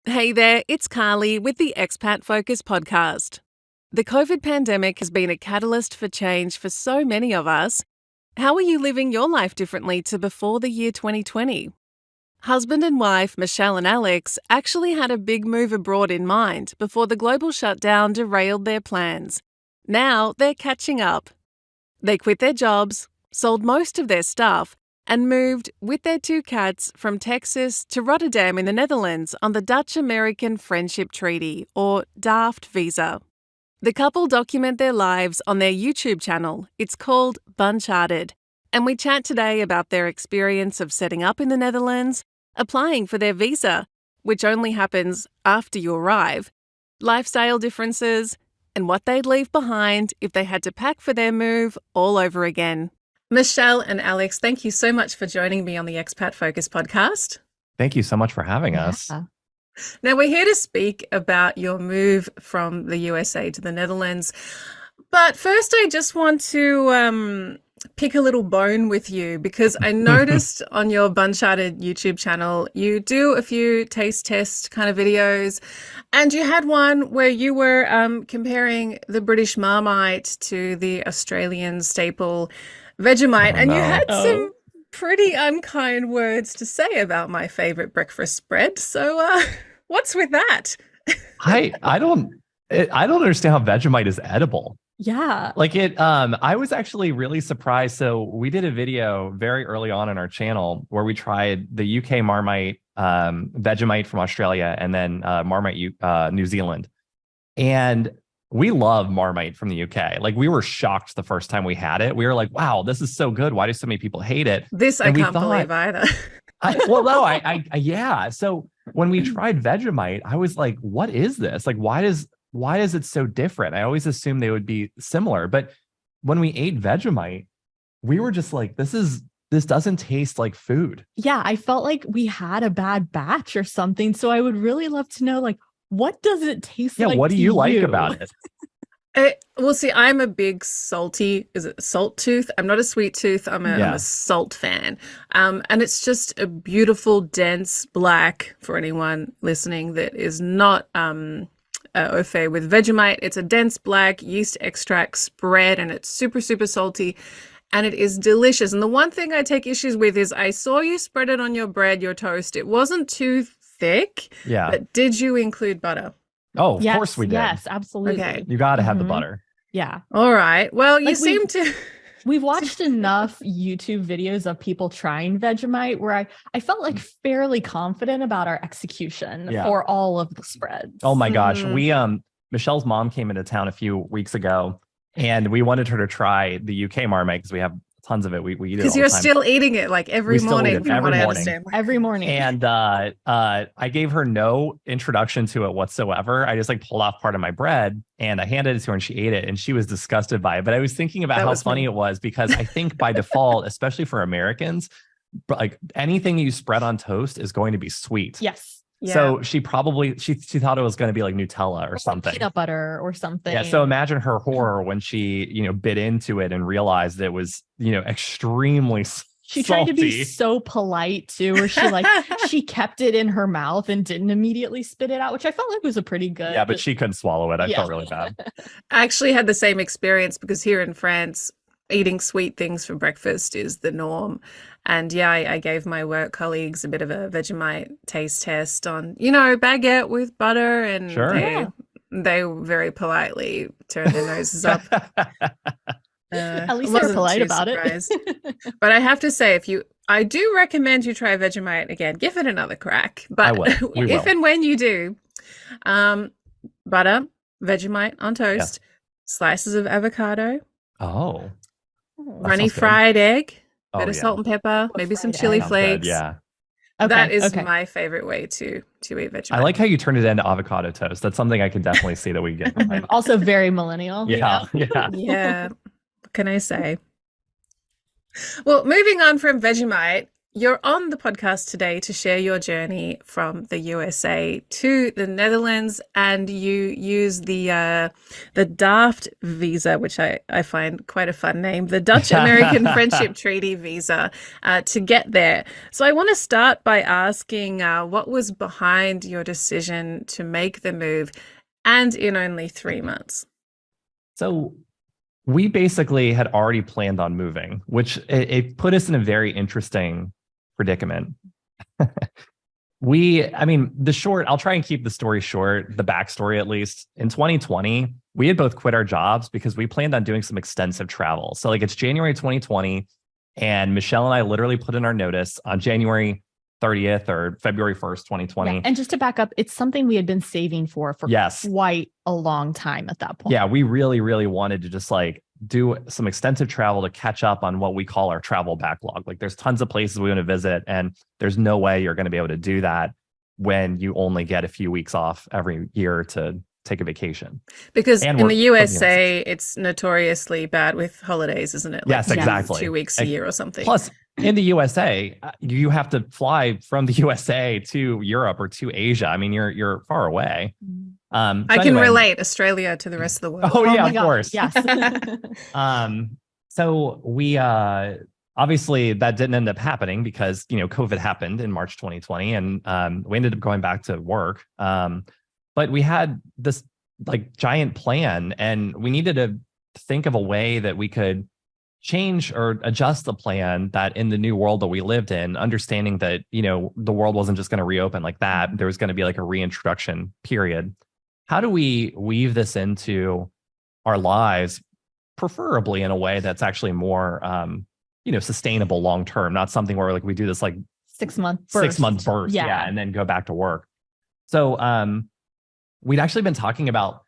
Hey there, it's Carly with the Expat Focus podcast. The COVID pandemic has been a catalyst for change for so many of us. How are you living your life differently to before the year 2020? Husband and wife Michelle and Alex actually had a big move abroad in mind before the global shutdown derailed their plans. Now they're catching up. They quit their jobs, sold most of their stuff, and moved with their two cats from Texas to Rotterdam in the Netherlands on the Dutch-American Friendship Treaty, or DAFT visa. The couple document their lives on their YouTube channel. It's called Buncharted, and we chat today about their experience of setting up in the Netherlands, applying for their visa, which only happens after you arrive, lifestyle differences, and what they'd leave behind if they had to pack for their move all over again. Michelle and Alex, thank you so much for joining me on the Expat Focus podcast. Thank you so much for having us. Now, we're here to speak about your move from the USA to the Netherlands. But first, I just want to pick a little bone with you because I noticed on your Buncharted YouTube channel, you do a few taste test kind of videos. And you had one where you were comparing the British Marmite to the Australian staple Vegemite, and you had some pretty unkind words to say about my favorite breakfast spread. So, what's with that? I don't understand how Vegemite is edible. Yeah. I was actually really surprised. So we did a video very early on in our channel where we tried the UK Marmite, Vegemite from Australia, and then Marmite New Zealand. And we love Marmite from the UK. Like, we were shocked the first time we had it. We were like, wow, this is so good. Why do so many people hate it? This I can't believe either. Yeah. So when we tried Vegemite, I was like, what is this? Like, why is it so different? I always assumed they would be similar. But when we ate Vegemite, we were just like, this doesn't taste like food. Yeah, I felt like we had a bad batch or something. So I would really love to know, like, what does it taste like? Yeah, what do you like about it? Well, see, I'm a big salt tooth? I'm not a sweet tooth. I'm a salt fan. And it's just a beautiful, dense black for anyone listening that is not au fait with Vegemite. It's a dense black yeast extract spread, and it's super, super salty. And it is delicious. And the one thing I take issues with is I saw you spread it on your bread, your toast. It wasn't too thick. Yeah. But did you include butter? Oh, of course we did. Yes, absolutely. Okay. You got to have the butter. Yeah. All right. Well, you seem to... We've watched enough YouTube videos of people trying Vegemite where I felt like fairly confident about our execution for all of the spreads. Oh my gosh. We Michelle's mom came into town a few weeks ago, and we wanted her to try the UK Marmite because we have tons of it. We eat it because you're still eating it like every morning, from what I understand. Every morning. And I gave her no introduction to it whatsoever. I just pulled off part of my bread and I handed it to her, and she ate it, and she was disgusted by it. But I was thinking about how funny it was, because I think by default, especially for Americans, like anything you spread on toast is going to be sweet. Yes. Yeah. So she thought it was going to be like Nutella or something, peanut butter or something. Yeah. So imagine her horror when she, bit into it and realized it was, extremely She salty. tried to be so polite too, where she she kept it in her mouth and didn't immediately spit it out, which I felt like was a pretty good. Yeah, but she couldn't swallow it. I felt really bad. I actually had the same experience because here in France, eating sweet things for breakfast is the norm. And I gave my work colleagues a bit of a Vegemite taste test on, baguette with butter, and they very politely turned their noses up. At least they're polite about it. But I have to say, I do recommend you try Vegemite again. Give it another crack. But I will. If and when you do, butter, Vegemite on toast, slices of avocado. Oh. Runny fried egg, bit of salt and pepper, maybe some chili flakes. Yeah. Okay, that is my favorite way to eat Vegemite. I like how you turned it into avocado toast. That's something I can definitely see that we get. Also very millennial. Yeah. Yeah. What can I say? Well, moving on from Vegemite, you're on the podcast today to share your journey from the USA to the Netherlands, and you use the DAFT visa, which I find quite a fun name, the Dutch American Friendship Treaty visa, to get there. So I want to start by asking what was behind your decision to make the move, and in only 3 months? So we basically had already planned on moving, which it put us in a very interesting predicament. I'll try and keep the story short, the backstory at least. In 2020, we had both quit our jobs because we planned on doing some extensive travel. So like it's January 2020, and Michelle and I literally put in our notice on January 30th or February 1st, 2020. Yeah, and just to back up, it's something we had been saving for quite a long time at that point. Yeah, we really, really wanted to just like do some extensive travel to catch up on what we call our travel backlog. Like there's tons of places we want to visit, and there's no way you're going to be able to do that when you only get a few weeks off every year to take a vacation. Because in the USA, it's notoriously bad with holidays, isn't it? Like yes, exactly. 2 weeks a year or something. Plus, in the USA, you have to fly from the USA to Europe or to Asia. I mean, you're far away. I can relate Australia to the rest of the world. Oh yeah, of course. Yes. So we obviously that didn't end up happening because COVID happened in March 2020, and we ended up going back to work. But we had this like giant plan, and we needed to think of a way that we could change or adjust the plan that in the new world that we lived in, understanding that, the world wasn't just going to reopen like that. There was going to be like a reintroduction period. How do we weave this into our lives, preferably in a way that's actually more, sustainable long term, not something where like we do this like 6 month burst. Yeah. And then go back to work. So we'd actually been talking about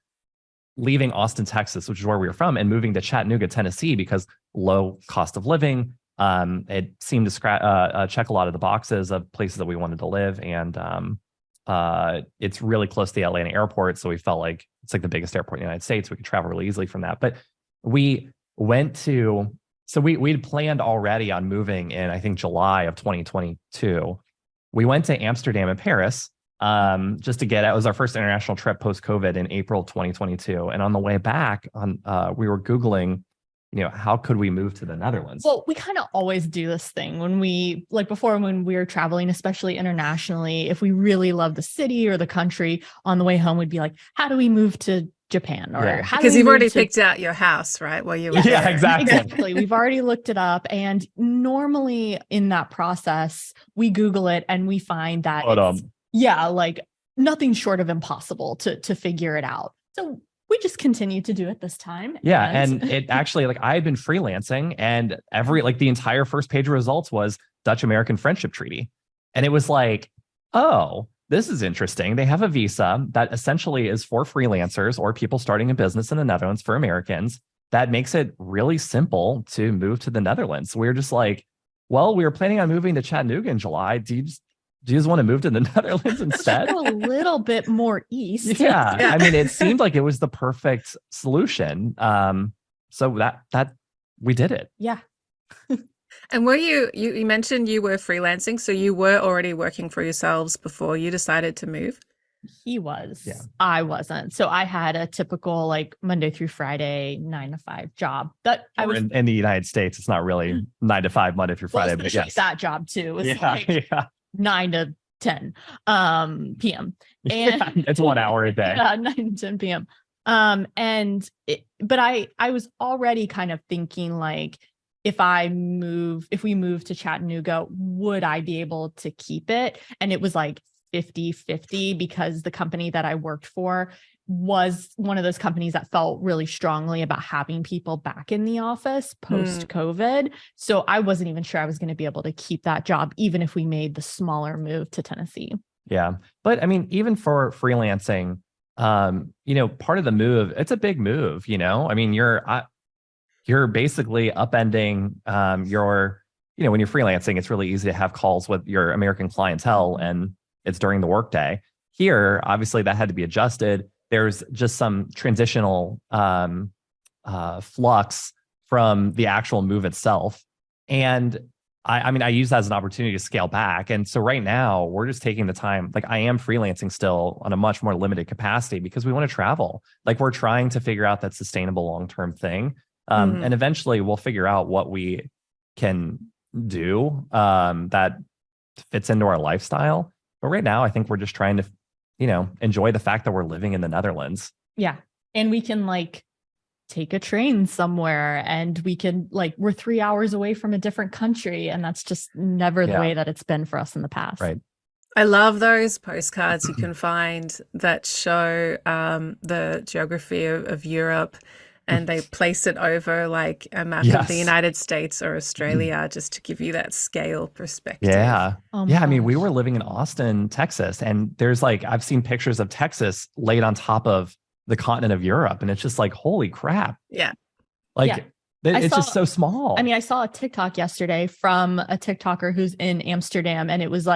leaving Austin, Texas, which is where we were from, and moving to Chattanooga, Tennessee, because low cost of living. It seemed to check a lot of the boxes of places that we wanted to live. And it's really close to the Atlanta airport. So we felt like it's like the biggest airport in the United States. We could travel really easily from that. But we'd planned already on moving in, I think, July of 2022. We went to Amsterdam and Paris just to get out. It was our first international trip post-COVID in April 2022. And on the way back, we were Googling, how could we move to the Netherlands? Well, we kind of always do this thing when we were traveling, especially internationally. If we really love the city or the country, on the way home, we'd be like, how do we move to Japan? Or because you've already picked out your house, right? Well, yeah, exactly. We've already looked it up, and normally in that process, we Google it and we find that like nothing short of impossible to figure it out. So we just continue to do it this time. Yeah. And it actually, like, I had been freelancing, and the entire first page of results was Dutch American Friendship Treaty. And it was like, oh, this is interesting. They have a visa that essentially is for freelancers or people starting a business in the Netherlands for Americans that makes it really simple to move to the Netherlands. So we were just like, well, we were planning on moving to Chattanooga in July. Do you just want to move to the Netherlands instead? A little bit more east. Yeah. I mean, it seemed like it was the perfect solution. So that we did it. Yeah. And were you mentioned you were freelancing, so you were already working for yourselves before you decided to move? He was. Yeah. I wasn't. So I had a typical like Monday through Friday 9 to 5 job. That I was in the United States. It's not really 9 to 5 Monday through Friday, but yes, that job too. It's 9 to 10 p.m. And it's 1 hour a day. Yeah, 9 to 10 p.m. But I was already kind of thinking like, if we move to Chattanooga, would I be able to keep it? And it was like 50-50 because the company that I worked for was one of those companies that felt really strongly about having people back in the office post-COVID. So I wasn't even sure I was going to be able to keep that job, even if we made the smaller move to Tennessee. Yeah. But I mean, even for freelancing, part of the move, it's a big move, I mean, you're basically upending when you're freelancing, it's really easy to have calls with your American clientele, and it's during the workday. Here, obviously, that had to be adjusted. There's just some transitional flux from the actual move itself. And I mean, I use that as an opportunity to scale back. And so right now we're just taking the time, like I am freelancing still on a much more limited capacity because we want to travel. Like we're trying to figure out that sustainable long-term thing. And eventually we'll figure out what we can do that fits into our lifestyle. But right now, I think we're just trying to, enjoy the fact that we're living in the Netherlands. Yeah. And we can like take a train somewhere, and we can we're 3 hours away from a different country. And that's just never the way that it's been for us in the past. Right. I love those postcards you can find that show the geography of Europe, and they place it over like a map of the United States or Australia just to give you that scale perspective. Yeah. Oh I mean, we were living in Austin, Texas, and there's I've seen pictures of Texas laid on top of the continent of Europe, and it's just like, holy crap. Yeah. It's just so small. I mean, I saw a TikTok yesterday from a TikToker who's in Amsterdam, and it was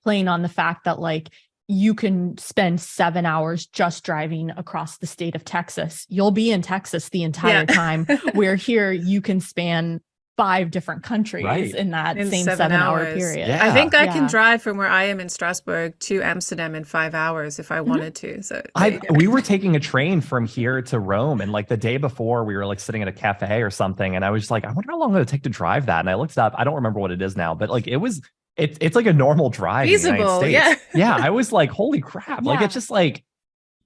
playing on the fact that you can spend 7 hours just driving across the state of Texas. You'll be in Texas the entire time. Where here you can span 5 different countries in that same 7 hour period. I think I can drive from where I am in Strasbourg to Amsterdam in 5 hours if I wanted to. So we were taking a train from here to Rome, and the day before we were sitting at a cafe or something, and I was just I wonder how long it would take to drive that. And I looked it up. I don't remember what it is now, but it's like a normal drive. Feasible, in the United States. Yeah. I was like, holy crap. It's just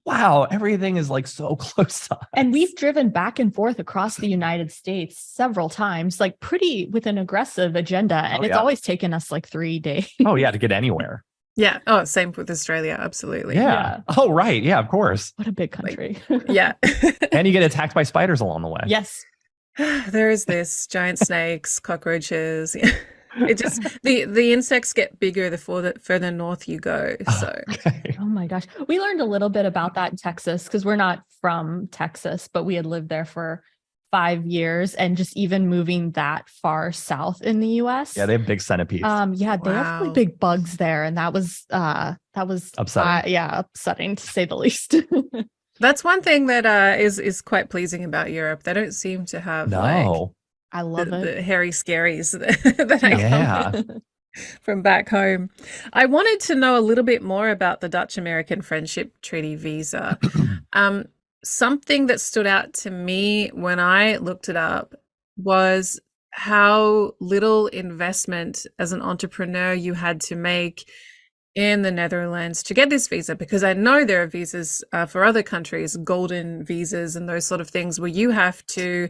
wow, everything is so close to us. And we've driven back and forth across the United States several times, pretty with an aggressive agenda. And it's always taken us 3 days. Oh yeah, to get anywhere. Yeah. Oh, same with Australia. Absolutely. Yeah. Oh, right. Yeah, of course. What a big country. Yeah. And you get attacked by spiders along the way. Yes. There is this giant snakes, cockroaches. It just the insects get bigger the further north you go. So Oh my gosh. We learned a little bit about that in Texas because we're not from Texas, but we had lived there for 5 years, and just even moving that far south in the US. Yeah, they have big centipedes. They have really big bugs there, and that was upsetting. Upsetting to say the least. That's one thing that is quite pleasing about Europe. They don't seem to have I love the hairy scaries that I come from back home. I wanted to know a little bit more about the Dutch-American Friendship Treaty visa. Something that stood out to me when I looked it up was how little investment as an entrepreneur you had to make in the Netherlands to get this visa, because I know there are visas for other countries, golden visas and those sort of things, where you have to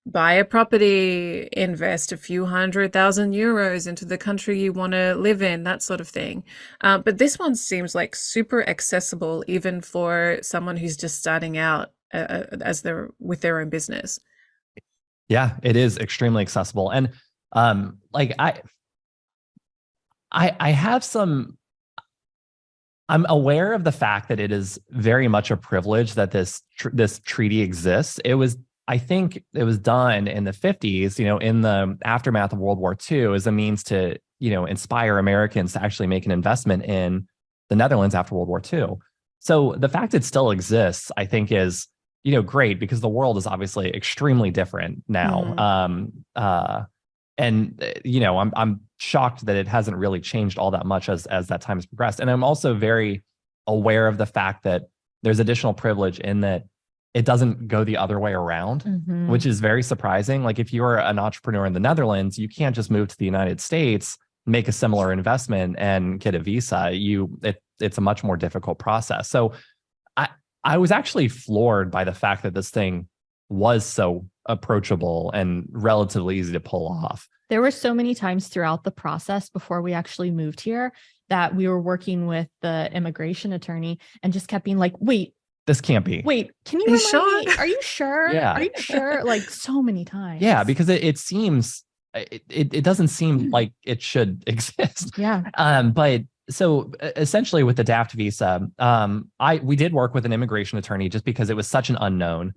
buy a property, invest a few €100,000 into the country you want to live in, that sort of thing. But this one seems super accessible, even for someone who's just starting out with their own business. Yeah, it is extremely accessible. And I have some, I'm aware of the fact that it is very much a privilege that this treaty exists. I think it was done in the 50s, in the aftermath of World War II, as a means to, inspire Americans to actually make an investment in the Netherlands after World War II. So the fact it still exists, I think, is, great, because the world is obviously extremely different now. I'm shocked that it hasn't really changed all that much as that time has progressed. And I'm also very aware of the fact that there's additional privilege in that it doesn't go the other way around, which is very surprising. If you're an entrepreneur in the Netherlands, you can't just move to the United States, make a similar investment, and get a visa. It's a much more difficult process. So I was actually floored by the fact that this thing was so approachable and relatively easy to pull off. There were so many times throughout the process before we actually moved here that we were working with the immigration attorney and just kept being like, wait, this can't be. Wait, can you remind me? Are you sure? Yeah. Are you sure? So many times. Yeah, because it seems, it doesn't seem like it should exist. Yeah. But so essentially with the DAFT visa, we did work with an immigration attorney just because it was such an unknown.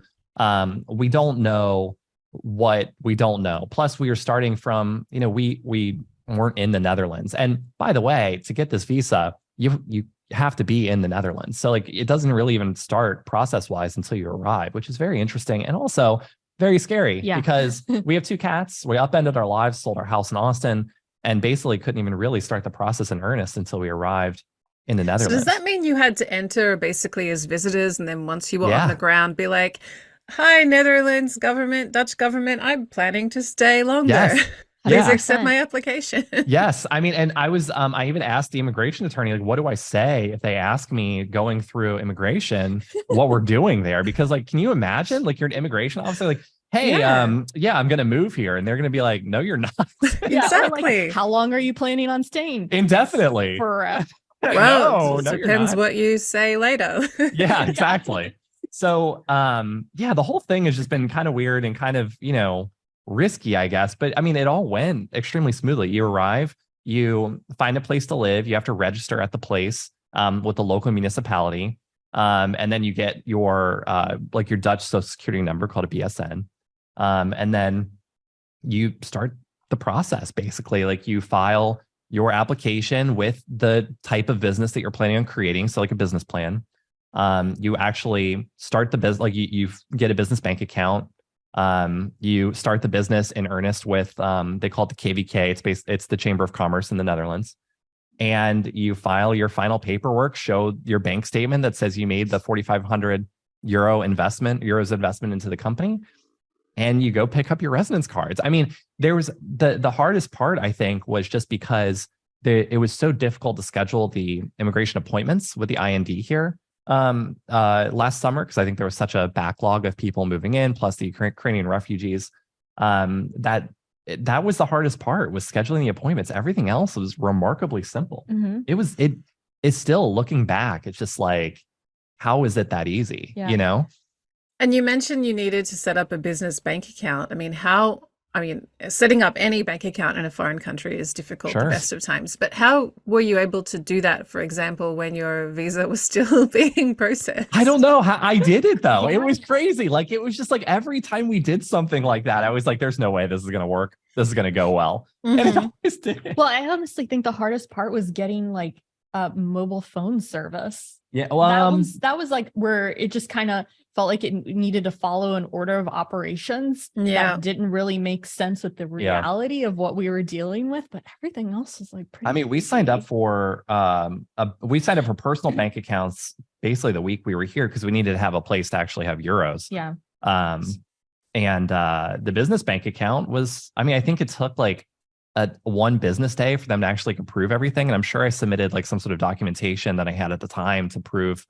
We don't know what we don't know. Plus we are starting from, we weren't in the Netherlands. And by the way, to get this visa, you have to be in the Netherlands. So it doesn't really even start process-wise until you arrive, which is very interesting and also very scary because we have 2 cats. We upended our lives, sold our house in Austin. and basically couldn't even really start the process in earnest until we arrived in the Netherlands. So does that mean you had to enter basically as visitors, and then once you were on the ground, be like, "Hi, Netherlands government, Dutch government, I'm planning to stay longer. Yes. Please accept my application." Yes. I mean, and I was, I even asked the immigration attorney, like, what do I say if they ask me going through immigration, what we're doing there? Because like, can you imagine, like, you're an immigration officer, like, hey, I'm going to move here. And they're going to be like, no, you're not. Exactly. Like, how long are you planning on staying? Indefinitely. Forever. Well, it depends what you say later. Yeah, exactly. So, the whole thing has just been kind of weird and kind of, risky, I guess. But I mean, it all went extremely smoothly. You arrive, you find a place to live, you have to register at the place with the local municipality. And then you get your your Dutch social security number called a BSN. And then you start the process, basically. Like, you file your application with the type of business that you're planning on creating. So like a business plan. You actually start the business, like you get a business bank account. You start the business in earnest with, they call it the KVK. It's the Chamber of Commerce in the Netherlands. And you file your final paperwork, show your bank statement that says you made the 4,500 euros investment into the company. And you go pick up your residence cards. I mean, there was the hardest part, I think, was just because it was so difficult to schedule the immigration appointments with the IND here last summer, because I think there was such a backlog of people moving in, plus the Ukrainian refugees. That was the hardest part, was scheduling the appointments. Everything else was remarkably simple. Mm-hmm. It is still, looking back, it's just like, how is it that easy? Yeah. And you mentioned you needed to set up a business bank account. I mean, setting up any bank account in a foreign country is difficult the best of times. But how were you able to do that, for example, when your visa was still being processed? I don't know how I did it, though. It was crazy. Like, it was just like every time we did something like that, I was like, there's no way this is going to work. This is going to go well. Mm-hmm. And it always did. Well, I honestly think the hardest part was getting like a mobile phone service. Yeah. Well, that was like where it just kind of felt like it needed to follow an order of operations that didn't really make sense with the reality of what we were dealing with, but everything else was like pretty. I mean, we signed up for personal bank accounts basically the week we were here, because we needed to have a place to actually have euros. Yeah. And the business bank account was, I think it took like one business day for them to actually approve everything. And I'm sure I submitted like some sort of documentation that I had at the time to prove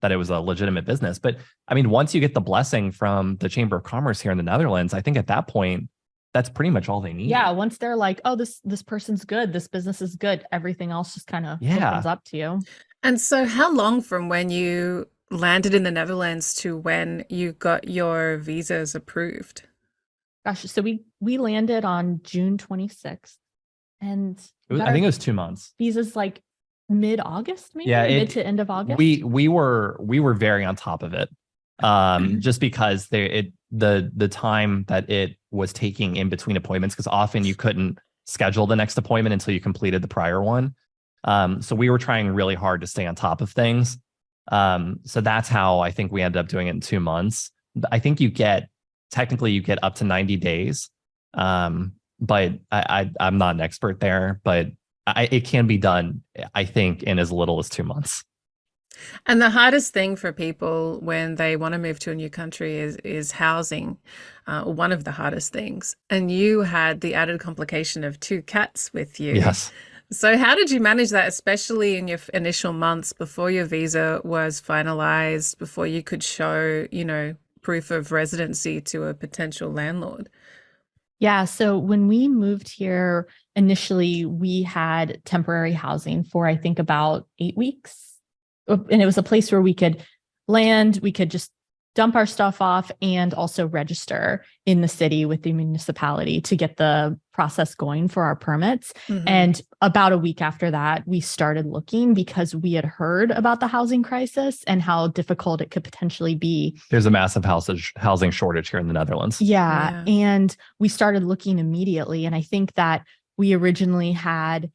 that it was a legitimate business. But once you get the blessing from the Chamber of Commerce here in the Netherlands, I think at that point, that's pretty much all they need. Yeah. Once they're like, oh, this person's good, this business is good, everything else just kind of opens up to you. And so how long from when you landed in the Netherlands to when you got your visas approved? Gosh, so we landed on June 26th, and I think it was 2 months. Visas like mid-August, maybe mid to end of August. We were very on top of it, just because the time that it was taking in between appointments, because often you couldn't schedule the next appointment until you completed the prior one. So we were trying really hard to stay on top of things. So that's how I think we ended up doing it in 2 months. I think technically you get up to 90 days. But I'm not an expert there, but it can be done, I think, in as little as 2 months. And the hardest thing for people when they want to move to a new country is housing, one of the hardest things. And you had the added complication of 2 cats with you. Yes. So how did you manage that, especially in your initial months before your visa was finalized, before you could show, proof of residency to a potential landlord? Yeah. So when we moved here, initially we had temporary housing for, I think, about 8 weeks. And it was a place where we could land, we could just dump our stuff off and also register in the city with the municipality to get the process going for our permits. Mm-hmm. And about a week after that, we started looking because we had heard about the housing crisis and how difficult it could potentially be. There's a massive housing shortage here in the Netherlands. Yeah. And we started looking immediately. And I think that we originally had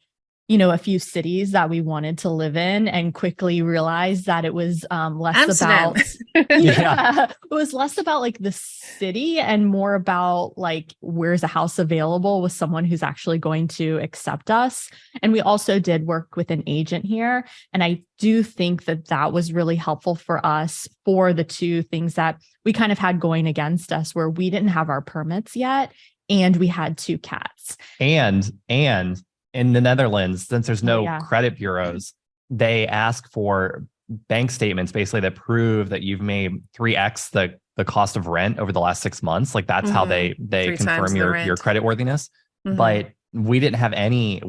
a few cities that we wanted to live in, and quickly realized that it was less Amsterdam. about it was less about like the city and more about like, where's a house available with someone who's actually going to accept us. And we also did work with an agent here, and I do think that that was really helpful for us for the two things that we kind of had going against us, where we didn't have our permits yet and we had two cats. And in the Netherlands, since there's no credit bureaus, they ask for bank statements basically that prove that you've made 3x the cost of rent over the last 6 months. Like that's how they confirm your credit worthiness. But we didn't have any.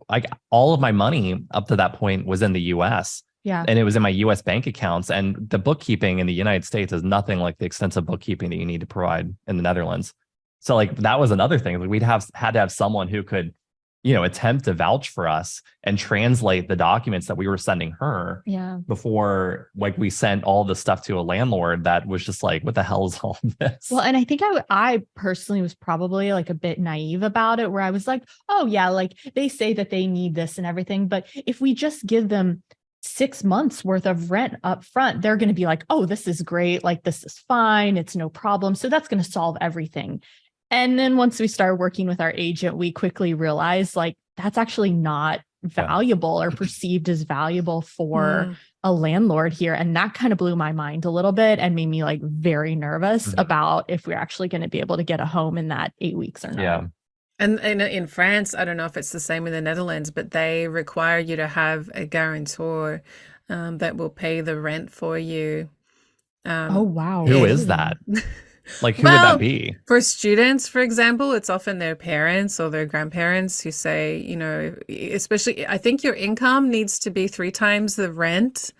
Like all of my money up to that point was in the US. Yeah. And it was in my US bank accounts. And the bookkeeping in the United States is nothing like the extensive bookkeeping that you need to provide in the Netherlands. So like that was another thing. Like we'd had to have someone who could, attempt to vouch for us and translate the documents that we were sending her before like we sent all the stuff to a landlord that was just like, what the hell is all this? Well, and I think I personally was probably like a bit naive about it, where I was like, oh yeah, like they say that they need this and everything, but if we just give them 6 months worth of rent up front, they're going to be like, oh, this is great. Like, this is fine. It's no problem. So that's going to solve everything. And then once we started working with our agent, we quickly realized like that's actually not valuable or perceived as valuable for a landlord here. And that kind of blew my mind a little bit and made me like very nervous about if we're actually going to be able to get a home in that 8 weeks or not. Yeah. And in France, I don't know if it's the same in the Netherlands, but they require you to have a guarantor that will pay the rent for you. Oh, wow. Who is that? Like, who would that be? For students, for example, it's often their parents or their grandparents who say, especially, I think your income needs to be 3 times the rent.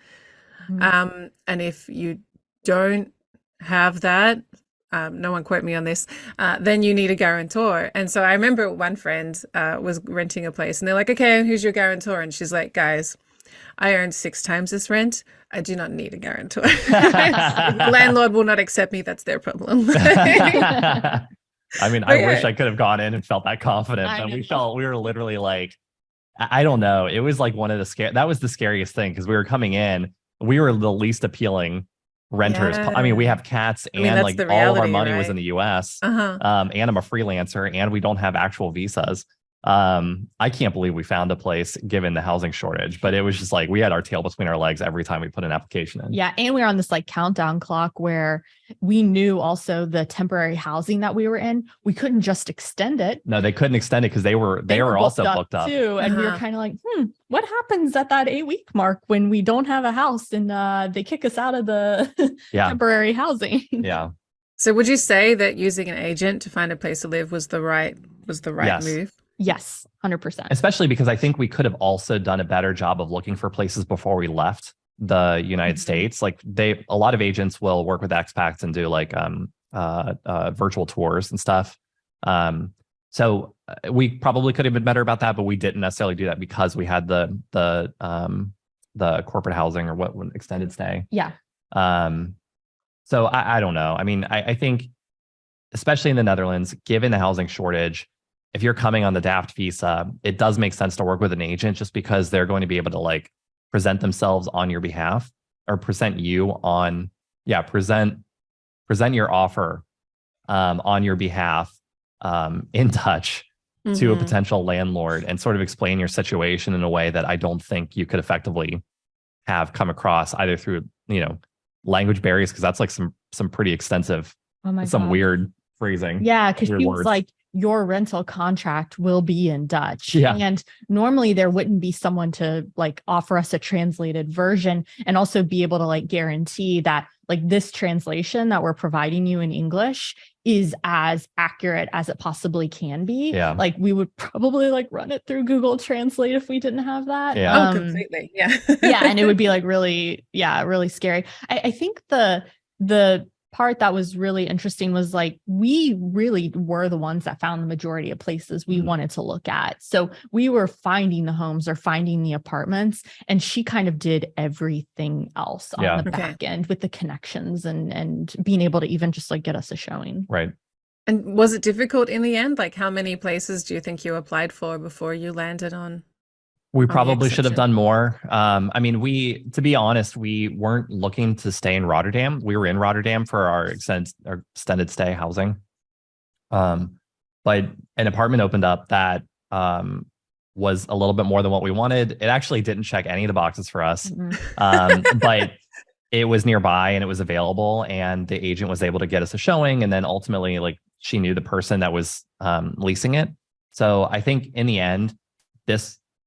And if you don't have that, no one quote me on this, then you need a guarantor. And so I remember one friend was renting a place and they're like, okay, who's your guarantor? And she's like, guys, I earn 6 times this rent. I do not need a guarantor. If the landlord will not accept me, that's their problem. I mean, I wish I could have gone in and felt that confident. But we were literally like, I don't know. It was like one of the that was the scariest thing because we were coming in. We were the least appealing renters. Yeah. I mean, we have cats and like all of our money was in the US. And I'm a freelancer and we don't have actual visas. I can't believe we found a place given the housing shortage, but it was just like we had our tail between our legs every time we put an application in. Yeah. And we were on this like countdown clock where we knew also the temporary housing that we were in, we couldn't just extend it. No, they couldn't extend it because they were also booked up too. And we were kind of like, what happens at that 8-week mark when we don't have a house and they kick us out of the temporary housing? Yeah. So would you say that using an agent to find a place to live was the right move? Yes, 100%. Especially because I think we could have also done a better job of looking for places before we left the United States. Like a lot of agents will work with expats and do like virtual tours and stuff. So we probably could have been better about that, but we didn't necessarily do that because we had the corporate housing or what extended stay. Yeah. So I don't know. I mean, I think especially in the Netherlands, given the housing shortage, if you're coming on the DAFT visa, it does make sense to work with an agent just because they're going to be able to like present themselves on your behalf or present your offer on your behalf in touch to a potential landlord and sort of explain your situation in a way that I don't think you could effectively have come across either through, language barriers, because that's like some pretty extensive, weird phrasing. Yeah, because she was like, your rental contract will be in Dutch. Yeah. And normally there wouldn't be someone to like offer us a translated version and also be able to like guarantee that like this translation that we're providing you in English is as accurate as it possibly can be. Yeah. Like we would probably like run it through Google Translate if we didn't have that. Yeah. Completely. Yeah. Yeah. And it would be like really scary. I think the part that was really interesting was like, we really were the ones that found the majority of places we wanted to look at. So we were finding the homes or finding the apartments, and she kind of did everything else on the back end with the connections and being able to even just like get us a showing. Right. And was it difficult in the end? Like how many places do you think you applied for before you landed on? We on the probably should have extension. done more. I mean, to be honest, we weren't looking to stay in Rotterdam. We were in Rotterdam for our extended stay housing. But an apartment opened up that was a little bit more than what we wanted. It actually didn't check any of the boxes for us. But it was nearby and it was available, and the agent was able to get us a showing. And then ultimately, like, she knew the person that was leasing it. So I think in the end,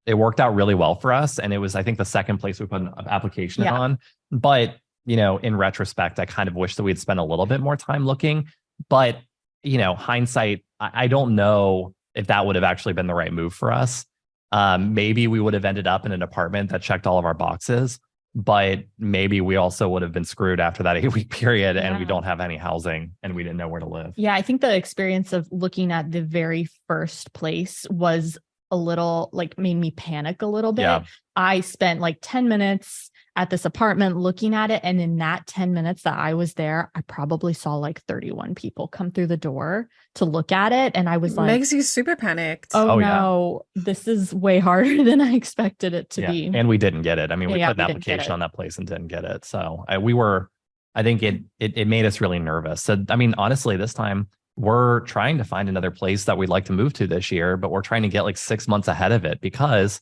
it worked out really well for us. And it was, I think, the second place we put an application on. But, in retrospect, I kind of wish that we'd spent a little bit more time looking. But, hindsight, I don't know if that would have actually been the right move for us. Maybe we would have ended up in an apartment that checked all of our boxes, but maybe we also would have been screwed after that 8-week period, and we don't have any housing and we didn't know where to live. Yeah, I think the experience of looking at the very first place was a little, like, made me panic a little bit. Yeah. I spent like 10 minutes at this apartment looking at it. And in that 10 minutes that I was there, I probably saw like 31 people come through the door to look at it. And I was like, makes you super panicked. oh no, this is way harder than I expected it to be. And we didn't get it. I mean, we put an we application on that place and didn't get it. So I think it made us really nervous. So, I mean, honestly, this time we're trying to find another place that we'd like to move to this year, but we're trying to get like 6 months ahead of it, because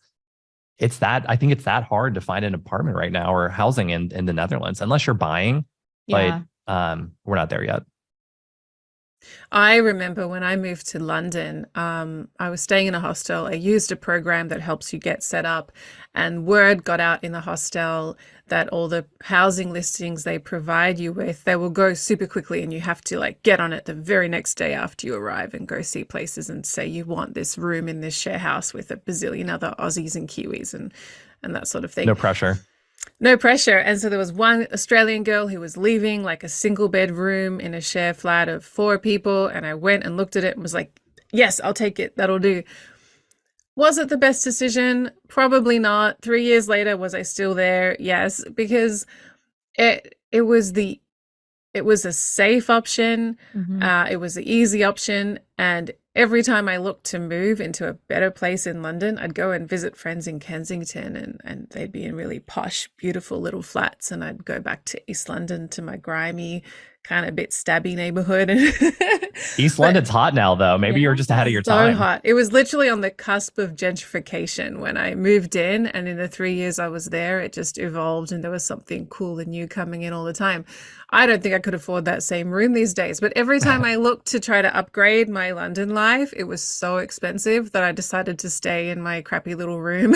I think it's that hard to find an apartment right now or housing in the Netherlands, unless you're buying. But we're not there yet. I remember when I moved to London, I was staying in a hostel. I used a program that helps you get set up, and word got out in the hostel that all the housing listings they provide you with, they will go super quickly, and you have to like get on it the very next day after you arrive and go see places and say you want this room in this share house with a bazillion other Aussies and Kiwis and that sort of thing. No pressure. No pressure. And so there was one Australian girl who was leaving like a single bedroom in a share flat of 4 people. And I went and looked at it and was like, yes, I'll take it. That'll do. Was it the best decision? Probably not. 3 years later, was I still there? Yes, because it was a safe option. It was the easy option. And every time I looked to move into a better place in London, I'd go and visit friends in Kensington, and they'd be in really posh, beautiful little flats. And I'd go back to East London to my grimy, kind of bit stabby neighborhood. East London's hot now, though. Maybe you're just ahead of your time. So hot. It was literally on the cusp of gentrification when I moved in. And in the 3 years I was there, it just evolved, and there was something cool and new coming in all the time. I don't think I could afford that same room these days. But every time I looked to try to upgrade my London life, it was so expensive that I decided to stay in my crappy little room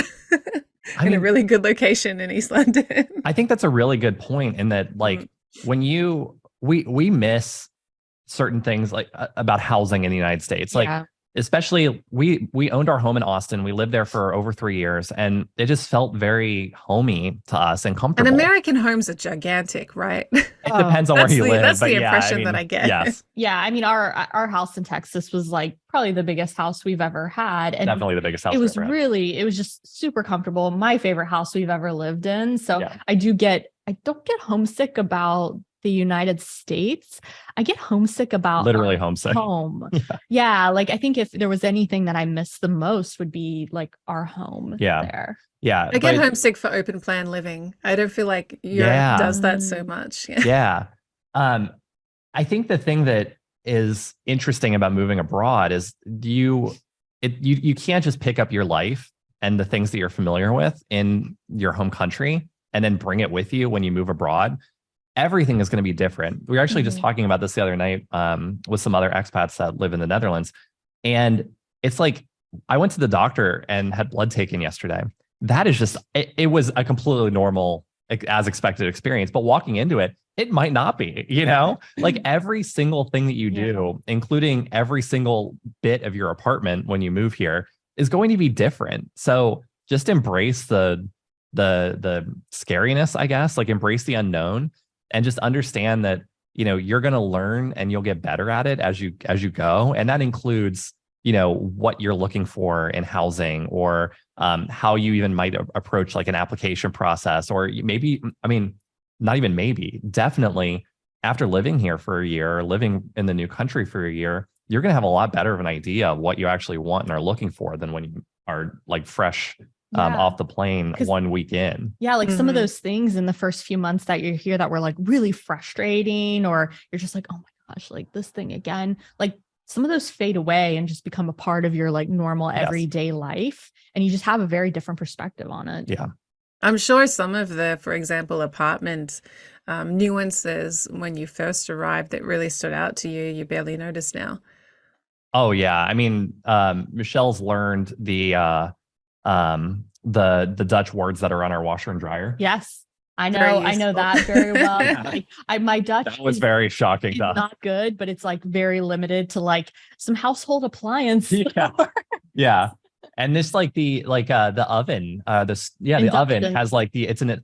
in a really good location in East London. I think that's a really good point, in that, like, when we miss certain things, like about housing in the United States. Like, especially we owned our home in Austin. We lived there for over 3 years, and it just felt very homey to us and comfortable. And American homes are gigantic, right? It depends on where you live. That's the impression that I get. Yes. Yeah. I mean, our house in Texas was like probably the biggest house we've ever had. And definitely the biggest house. It was just super comfortable. My favorite house we've ever lived in. So I don't get homesick about the United States. I get homesick about literally homesick home. Yeah. Like, I think if there was anything that I miss the most would be like our home there. Yeah. I get homesick for open plan living. I don't feel like Europe does that so much. I think the thing that is interesting about moving abroad is you can't just pick up your life and the things that you're familiar with in your home country and then bring it with you when you move abroad. Everything is going to be different. We were actually just talking about this the other night with some other expats that live in the Netherlands. And it's like, I went to the doctor and had blood taken yesterday. That is just, it was a completely normal, as expected experience. But walking into it, it might not be, like every single thing that you do, including every single bit of your apartment when you move here, is going to be different. So just embrace the scariness, I guess, like embrace the unknown. And just understand that, you're going to learn and you'll get better at it as you go. And that includes, what you're looking for in housing, or how you even might approach like an application process, or maybe, not even maybe, definitely after living here for a year or living in the new country for a year, you're going to have a lot better of an idea of what you actually want and are looking for than when you are like fresh Yeah. off the plane 'Cause- 1 week in. Yeah, like some of Mhm. those things in the first few months that you're here that were like really frustrating, or you're just like, oh my gosh, like this thing again. Like some of those fade away and just become a part of your like normal Yes. everyday life. And you just have a very different perspective on it. Yeah. I'm sure some of the, for example, apartment nuances when you first arrived that really stood out to you, you barely notice now. Oh yeah. I mean, Michelle's learned the Dutch words that are on our washer and dryer. Yes. I Very know useful. that very well. Yeah. Like, my Dutch That was is very shocking to us. not good, but it's like very limited to like some household appliance. Yeah. Yeah. And this like the oven, the oven Induction. has like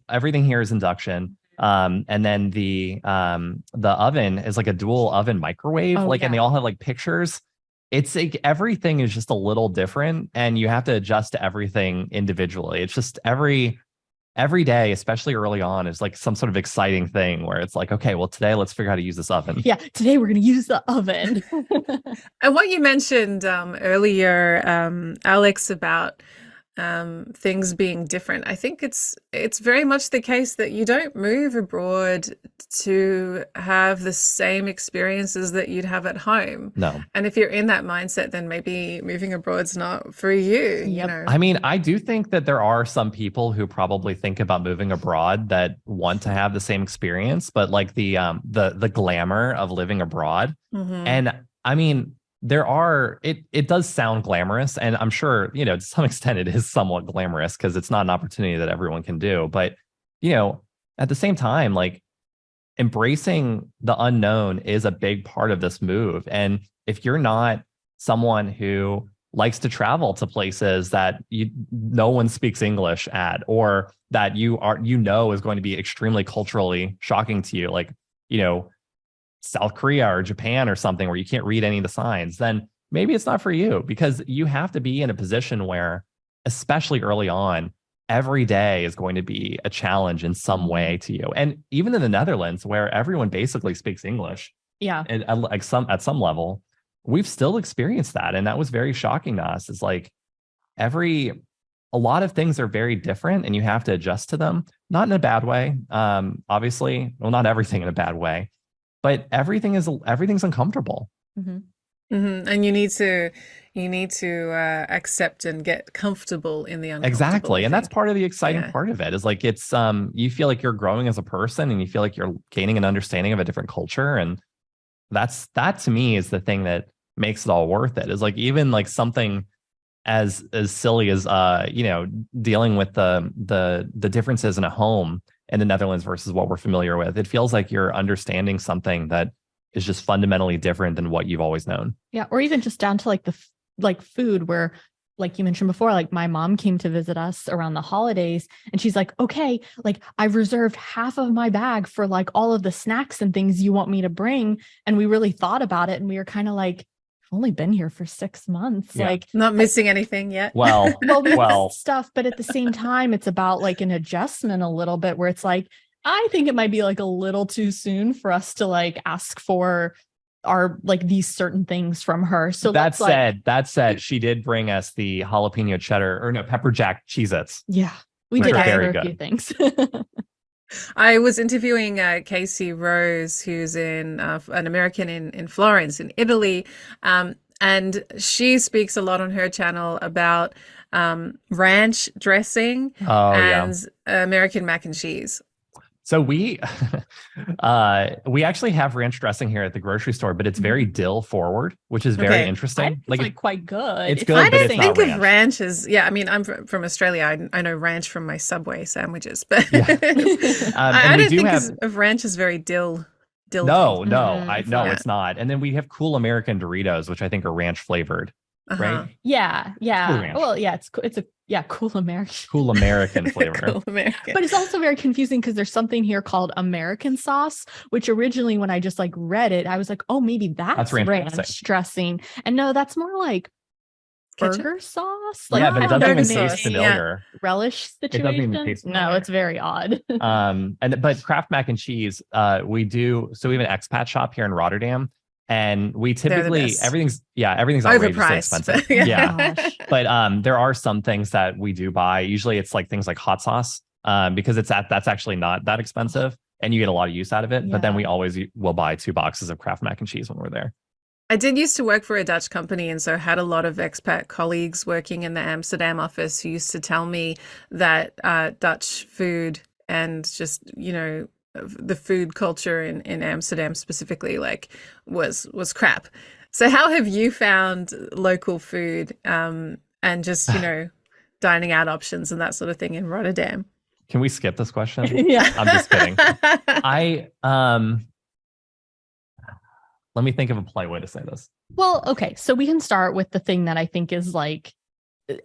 everything here is induction. And then the oven is like a dual oven microwave, Oh, and they yeah. all have like pictures. It's like everything is just a little different and you have to adjust to everything individually. It's just every day, especially early on, is like some sort of exciting thing where it's like, okay, well, today let's figure out how to use this oven. Yeah, today we're going to use the oven. And what you mentioned earlier, Alex, about things being different, I think it's very much the case that you don't move abroad to have the same experiences that you'd have at home. No. And if you're in that mindset, then maybe moving abroad's not for you, you Yep. know. I mean, I do think that there are some people who probably think about moving abroad that want to have the same experience, but like the glamour of living abroad. Mhm. And I mean, it does sound glamorous, and I'm sure, to some extent it is somewhat glamorous because it's not an opportunity that everyone can do. But, at the same time, like embracing the unknown is a big part of this move. And if you're not someone who likes to travel to places that no one speaks English at, or that is going to be extremely culturally shocking to you, like, South Korea or Japan or something where you can't read any of the signs, then maybe it's not for you, because you have to be in a position where, especially early on, every day is going to be a challenge in some way to you. And even in the Netherlands, where everyone basically speaks English, Yeah. and at some level, we've still experienced that. And that was very shocking to us. It's like a lot of things are very different and you have to adjust to them, not in a bad way. Obviously, well, not everything in a bad way, but everything's uncomfortable. Mm-hmm. Mm-hmm. And you need to accept and get comfortable in the uncomfortable. Exactly. I And that's think. part of the exciting Yeah. part of it, is like, it's you feel like you're growing as a person and you feel like you're gaining an understanding of a different culture. And that to me is the thing that makes it all worth it, is like, even like something as silly as dealing with the differences in a home in the Netherlands versus what we're familiar with. It feels like you're understanding something that is just fundamentally different than what you've always known. Yeah. Or even just down to like like food, where, like you mentioned before, like my mom came to visit us around the holidays and she's like, okay, like I've reserved half of my bag for like all of the snacks and things you want me to bring. And we really thought about it. And we were kind of like, I've only been here for 6 months. Yeah. Like, Not missing anything yet. Well, we well, missed stuff, but at the same time, it's about like an adjustment a little bit, where it's like, I think it might be like a little too soon for us to like ask for our like these certain things from her. So that let's, said, she did bring us the jalapeno cheddar, or no, pepper jack Cheez-Its. yeah, we Which did are ask very for a few good. things. I was interviewing Casey Rose, who's an American in Florence, in Italy, and she speaks a lot on her channel about ranch dressing Oh yeah. and American mac and cheese. So we actually have ranch dressing here at the grocery store, but it's very dill forward, which is very Okay. interesting. I think it's like quite good. it's good, I but don't it's think not of ranch as, yeah, I mean, I'm from Australia. I know ranch from my Subway sandwiches, but Yeah. I and we don't do think have of ranch as very dill. no, Mhm. no, not. it's not. And then we have cool American Doritos, which I think are ranch flavored, Uh-huh. right? Yeah. Cool Ranch. Well, yeah, it's a cool American. Cool American flavor. Cool American. But it's also very confusing because there's something here called American sauce, which originally when I just like read it, I was like, oh, maybe that's ranch ranch dressing. And no, that's more like Ketchup? burger sauce. Like, Yeah, but I it don't doesn't know, even maybe taste maybe, familiar. relish doesn't situation. even taste No, familiar. it's very odd. But Kraft mac and cheese, we have an expat shop here in Rotterdam, And we They're the typically best. everything's outrageously Overpriced. expensive. But Yeah. Gosh. But there are some things that we do buy. Usually it's like things like hot sauce, because that's actually not that expensive and you get a lot of use out of it. But then Yeah. we always will buy 2 boxes of Kraft mac and cheese when we're there. I did used to work for a Dutch company, and so had a lot of expat colleagues working in the Amsterdam office who used to tell me that Dutch food and just, the food culture in Amsterdam specifically, like, was crap. So how have you found local food, and just, dining out options and that sort of thing in Rotterdam? Can we skip this question? Yeah. I'm just kidding. Let me think of a polite way to say this. Well, okay. So we can start with the thing that I think is like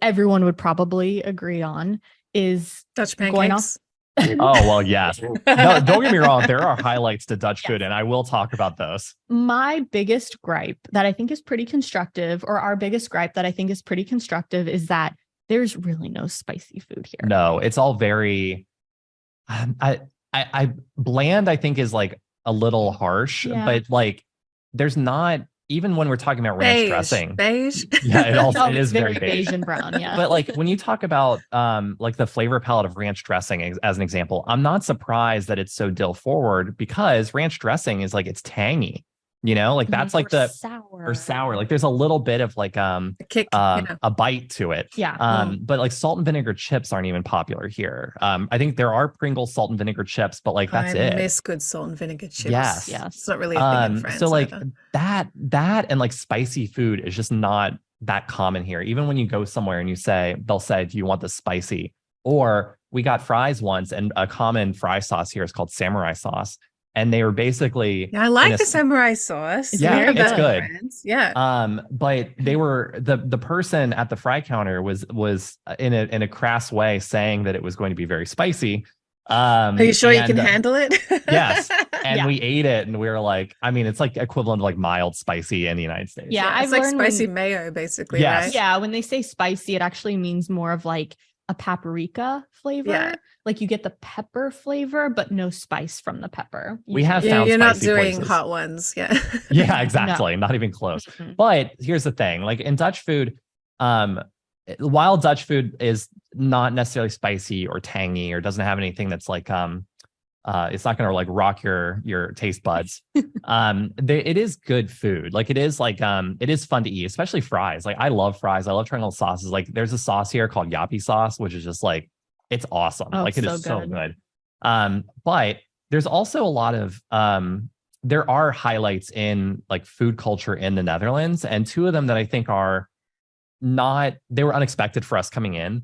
everyone would probably agree on is Dutch going pancakes. Oh, well, yes. No, don't get me wrong. There are highlights to Dutch food, and I will talk about those. My biggest gripe that I think is pretty constructive, or our biggest gripe that I think is pretty constructive, is that there's really no spicy food here. No, it's all very, I bland, I think is like a little harsh, Yeah. but like there's not, even when we're talking about ranch dressing. Beige. Yeah, it is very very beige. beige and brown. Yeah. But like when you talk about like the flavor palette of ranch dressing as an example, I'm not surprised that it's so dill forward, because ranch dressing is like, it's tangy, like that's like Or sour. Like there's a little bit of like A kick. a bite to it. Yeah. But like salt and vinegar chips aren't even popular here. I think there are Pringles salt and vinegar chips, but like that's I it. miss good salt and vinegar chips. Yes. It's not really a thing in France. So like either. that and like spicy food is just not that common here. Even when you go somewhere and they'll say, do you want this spicy? Or we got fries once, and a common fry sauce here is called samurai sauce. And they were basically, Yeah, I like the samurai sauce. Yeah, Very it's good. good. France. Yeah. But they were the person at the fry counter was in a crass way saying that it was going to be very spicy. Are you sure you can handle it? Yes. And Yeah. we ate it, and we were like, I mean, it's like equivalent of like mild spicy in the United States. Yeah, I've it's like learned spicy mayo, basically, Yes. right? Yeah, when they say spicy, it actually means more of like a paprika flavor. Yeah. Like you get the pepper flavor, but no spice from the pepper. We have Yeah, found you're not spicy doing places. hot ones. Yeah. Yeah, exactly. Not even close. Mhm. But here's the thing, like in Dutch food, while Dutch food is not necessarily spicy or tangy or doesn't have anything that's like it's not going to like rock your taste buds. It is good food. Like it is fun to eat, especially fries. Like I love fries. I love trying all sauces. Like there's a sauce here called yappy sauce, which is just like, it's awesome. Oh, like it it's is so so good. good. But there's also a lot of there are highlights in like food culture in the Netherlands, and 2 of them that I think are they were unexpected for us coming in.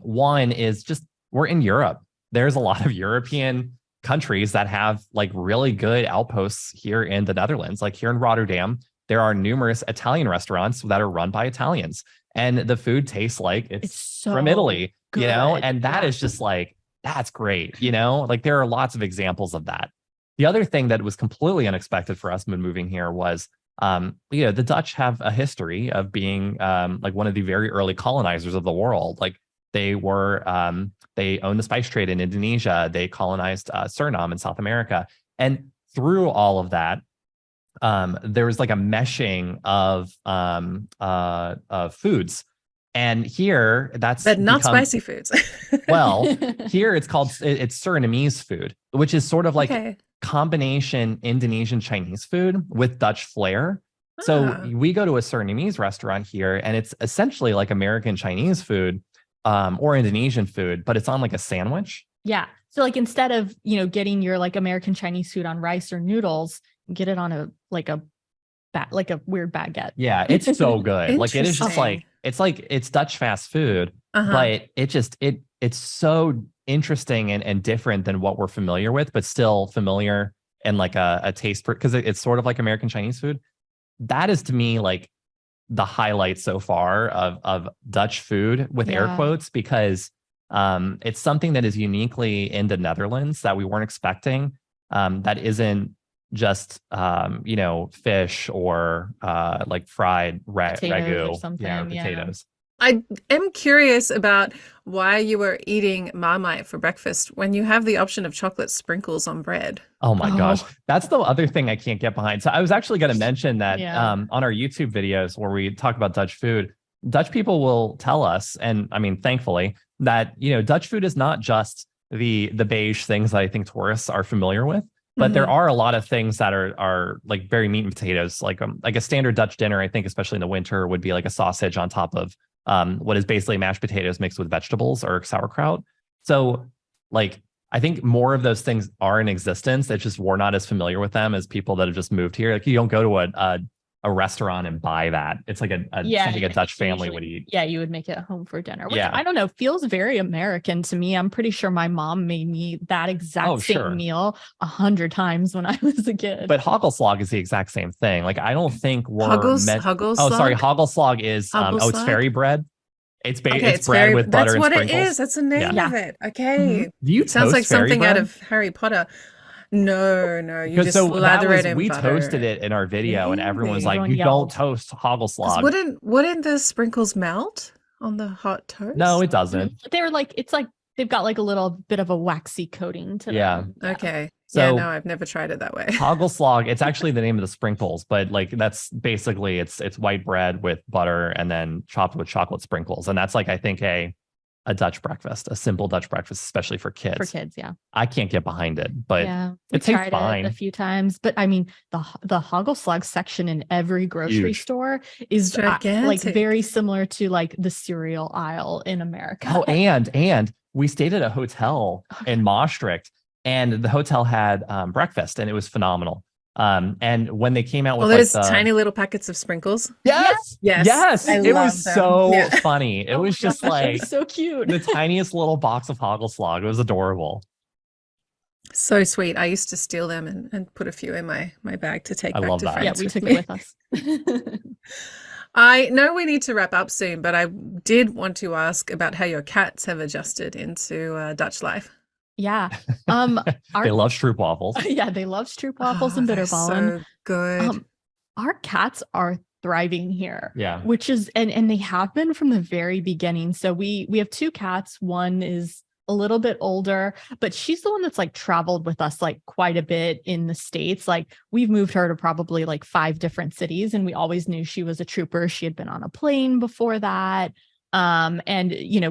One is just, we're in Europe. There's a lot of European countries that have like really good outposts here in the Netherlands. Like here in Rotterdam, there are numerous Italian restaurants that are run by Italians, and the food tastes like it's so from Italy, good. and that Yeah. is just like, that's great. Like there are lots of examples of that. The other thing that was completely unexpected for us when moving here was, the Dutch have a history of being like one of the very early colonizers of the world. Like they were, they owned the spice trade in Indonesia. They colonized Suriname in South America. And through all of that, there was like a meshing of foods. And here But not spicy foods. Well, here it's Surinamese food, which is sort of like Okay. combination Indonesian Chinese food with Dutch flair. So Ah. we go to a Surinamese restaurant here, and it's essentially like American Chinese food, or Indonesian food, but it's on like a sandwich. Yeah. So like instead of, getting your like American Chinese food on rice or noodles, get it on a weird baguette. Yeah, it's so good. Like it is just Interesting. like it's Dutch fast food, Uh-huh. but it's so interesting and different than what we're familiar with, but still familiar and like a taste, because it's sort of like American Chinese food. That is to me like the highlight so far of Dutch food with air Yeah. quotes, because it's something that is uniquely in the Netherlands that we weren't expecting. That isn't just fish or like fried Potatoes or ragu. something, Yeah, or yeah. potatoes. I am curious about why you were eating Marmite for breakfast when you have the option of chocolate sprinkles on bread. Oh my gosh. Oh, That's the other thing I can't get behind. So I was actually going to mention that yeah. on our YouTube videos where we talk about Dutch food, Dutch people will tell us, and I mean, thankfully, that Dutch food is not just the beige things that I think tourists are familiar with, but there Mhm. are a lot of things that are like very meat and potatoes. Like a standard Dutch dinner, I think, especially in the winter, would be like a sausage on top of what is basically mashed potatoes mixed with vegetables or sauerkraut. So, like, I think more of those things are in existence. It's just we're not as familiar with them as people that have just moved here. Like, you don't go to a restaurant and buy that. It's like Yeah, something a Dutch family usually, would eat. yeah, you would make it at home for dinner, which Yeah. I don't know, feels very American to me. I'm pretty sure my mom made me that exact Oh, same sure. meal 100 times when I was a kid. But Hagelslag is the exact same thing. Like, I don't think we're meant. Oh, sorry. Huggelslag? Hagelslag is it's Huggelslag? fairy bread. Okay, It's bread with butter that's and what it sprinkles. is. That's the name Yeah. of it. Mhm. Okay. Do you Sounds like toast fairy something out bread? of Harry Potter. No, no, you Because just so that lather it was in we toasted butter. it in our video, and everyone was Really? like, Everyone "You don't yelled. toast Because Hagelslag." wouldn't the sprinkles melt on the hot No, toast? it doesn't. They're like, it's like they've got like a little bit of a waxy coating to Yeah. them. Okay. Yeah, no, So I've never tried it that way. Hagelslag, it's actually the name of the sprinkles, but like that's basically it's white bread with butter and then chopped with chocolate sprinkles, and that's like I think a Dutch breakfast, a simple Dutch breakfast, especially for kids. For kids, yeah. I can't get behind it, but Yeah, we it tastes tried it fine. a few times, but I mean, the Hagelslag section in every grocery Huge. store is like Gigantic. very similar to like the cereal aisle in America. Oh, and we stayed at a hotel in Maastricht, and the hotel had breakfast, and it was phenomenal. And when they came out Well, with like those the tiny little packets of sprinkles. yes, Yes, yes, I it love was them. so Yeah. funny. It Oh my was just gosh, like they're so cute. the tiniest little box of Hagelslag. It was adorable. So sweet. I used to steal them and put a few in my bag to take I back love to that. Yeah, France we with took me. it with us. I know we need to wrap up soon, but I did want to ask about how your cats have adjusted into Dutch life. Yeah. They love stroopwafels. Yeah, they love stroopwafels and they're bitterballen. so good. Our cats are thriving here. Yeah. Which is and they have been from the very beginning. So we have two cats. One is a little bit older, but she's the one that's like traveled with us like quite a bit in the States. Like we've moved her to probably like 5 different cities, and we always knew she was a trooper. She had been on a plane before that. And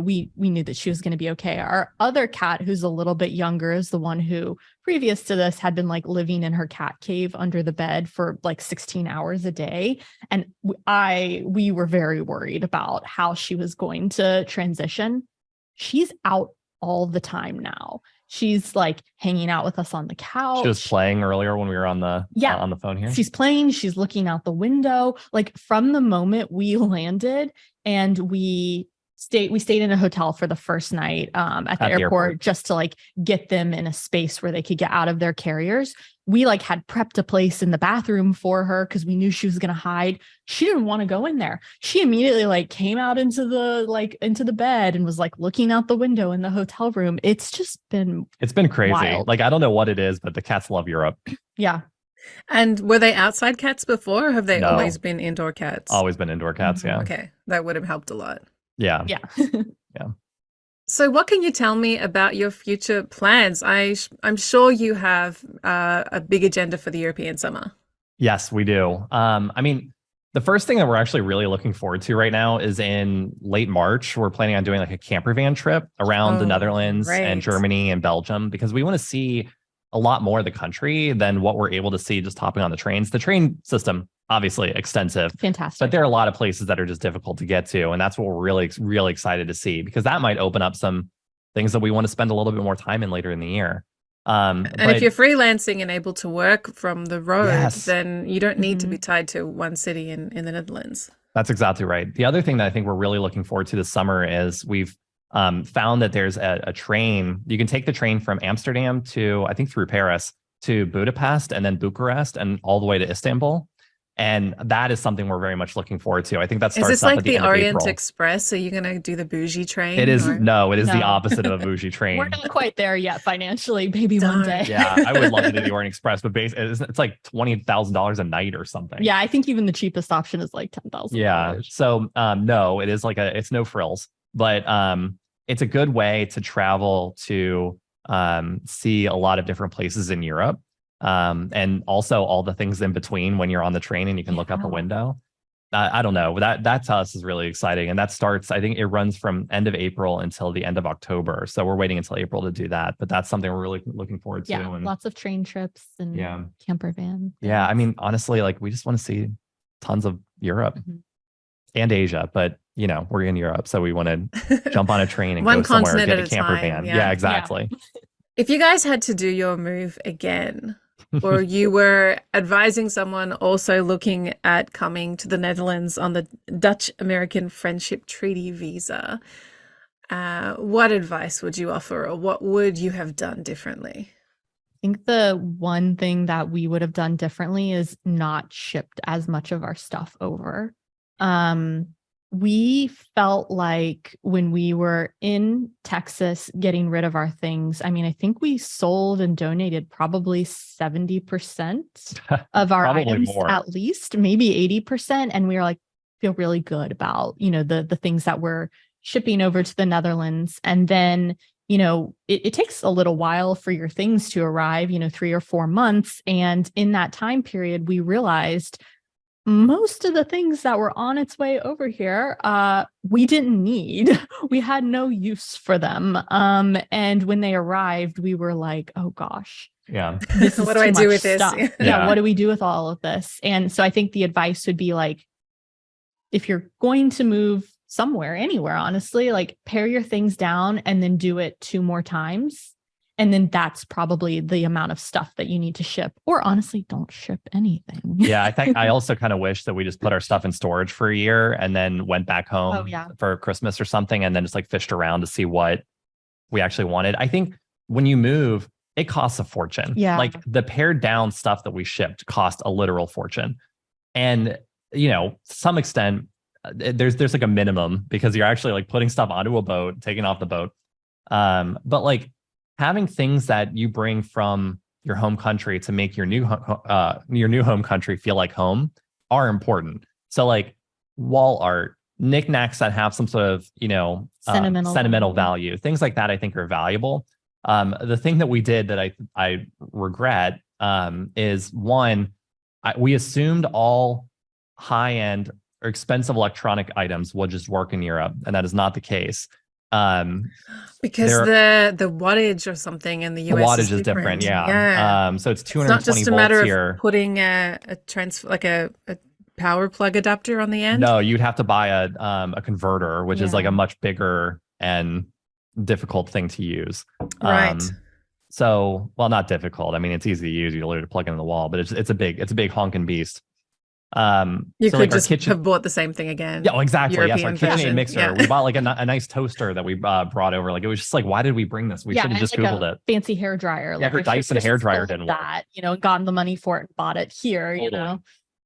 we knew that she was going to be okay. Our other cat, who's a little bit younger, is the one who previous to this had been like living in her cat cave under the bed for like 16 hours a day. And we were very worried about how she was going to transition. She's out all the time now. She's like hanging out with us on the couch. She was playing earlier when we were on the phone here. She's playing. She's looking out the window. Like from the moment we landed, and we stayed in a hotel for the first night at the airport just to like get them in a space where they could get out of their carriers. We like had prepped a place in the bathroom for her because we knew she was going to hide. She didn't want to go in there. She immediately like came out into the bed and was like looking out the window in the hotel room. It's been crazy. wild. Like, I don't know what it is, but the cats love Europe. Yeah. And were they outside cats before, or have they No. always been indoor cats? Always been indoor cats. Yeah. Okay, that would have helped a lot. Yeah. Yeah. So what can you tell me about your future plans? I'm sure you have a big agenda for the European summer. Yes, we do. I mean, the first thing that we're actually really looking forward to right now is in late March. We're planning on doing like a camper van trip around the Netherlands and right. Germany and Belgium, because we want to see a lot more of the country than what we're able to see just hopping on the trains. The train system, obviously extensive, Fantastic. but there are a lot of places that are just difficult to get to. And that's what we're really, really excited to see, because that might open up some things that we want to spend a little bit more time in later in the year. And if you're freelancing and able to work from the road, Yes. then you don't need to be tied to one city in the Netherlands. That's exactly right. The other thing that I think we're really looking forward to this summer is we've found that there's a train. You can take the train from Amsterdam to, I think, through Paris to Budapest and then Bucharest and all the way to Istanbul. And that is something we're very much looking forward to. I think that Is starts this up like at the the end of Orient April. Express? Are you going to do the bougie train? It is, or- no, it is the No. opposite of a bougie train. We're not quite there yet financially. Maybe one Darn. day. Yeah, I would love to do the Orient Express, but it's like $20,000 a night or something. Yeah, I think even the cheapest option is like $10,000. Yeah. So no, it is like it's no frills, but it's a good way to travel to see a lot of different places in Europe. And also all the things in between when you're on the train and you can look out the window. I don't know. That to us is really exciting. And that starts, I think it runs from end of April until the end of October. So we're waiting until April to do that. But that's something we're really looking forward to. Yeah, And lots of train trips and camper van. yeah, I things. mean, honestly, like we just want to see tons of Europe Mhm. and Asia, but you know, we're in Europe, so we want to jump on a train and One go somewhere, continent get at a a camper time, van. yeah. Yeah, exactly. If you guys had to do your move again, or you were advising someone also looking at coming to the Netherlands on the Dutch-American Friendship Treaty visa, what advice would you offer, or what would you have done differently? I think the one thing that we would have done differently is not shipped as much of our stuff over. We felt like when we were in Texas getting rid of our things, I mean, I think we sold and donated probably 70% of our Probably items, more. at least maybe 80%. And we were like, feel really good about, the things that we're shipping over to the Netherlands. And then, it takes a little while for your things to arrive, 3 or 4 months. And in that time period, we realized most of the things that were on its way over here, we didn't need. We had no use for them. And when they arrived, we were like, oh gosh, Yeah. this is What do I too do much with this? stuff. Yeah. Yeah, what do we do with all of this? And so I think the advice would be like, if you're going to move somewhere, anywhere, honestly, like pare your things down and then do it 2 more times. And then that's probably the amount of stuff that you need to ship, or honestly, don't ship anything. Yeah, I think I also kind of wish that we just put our stuff in storage for a year and then went back home for Christmas or something, and then just like fished around to see what we actually wanted. I think when you move, it costs a fortune. Yeah. Like the pared down stuff that we shipped cost a literal fortune. And, to some extent, there's like a minimum because you're actually like putting stuff onto a boat, taking off the boat. But like having things that you bring from your home country to make your new home country feel like home are important. So like wall art, knickknacks that have some sort of, sentimental value, things like that I think are valuable. The thing that we did that I regret is one, we assumed all high-end or expensive electronic items would just work in Europe, and that is not the case. Because the wattage or something in the The US wattage is different. Yeah. Yeah. So it's It's 220 not just a volts matter here. of putting a power plug adapter on the end. No, you'd have to buy a converter, which is like a much bigger and difficult thing to use. Right. So, well, not difficult. I mean, it's easy to use. You literally plug it in the wall, but it's a big honking beast. You so could like just kitchen... have bought the same thing again. Yeah, exactly. European Yes, our KitchenAid version. mixer. Yeah. We bought like a nice toaster that we brought over. Like it was just like, why did we bring this? We should have just like Googled it. Fancy hair dryer. Yeah, her Dyson hair dryer didn't work. That, gotten the money for it and bought it here, Totally.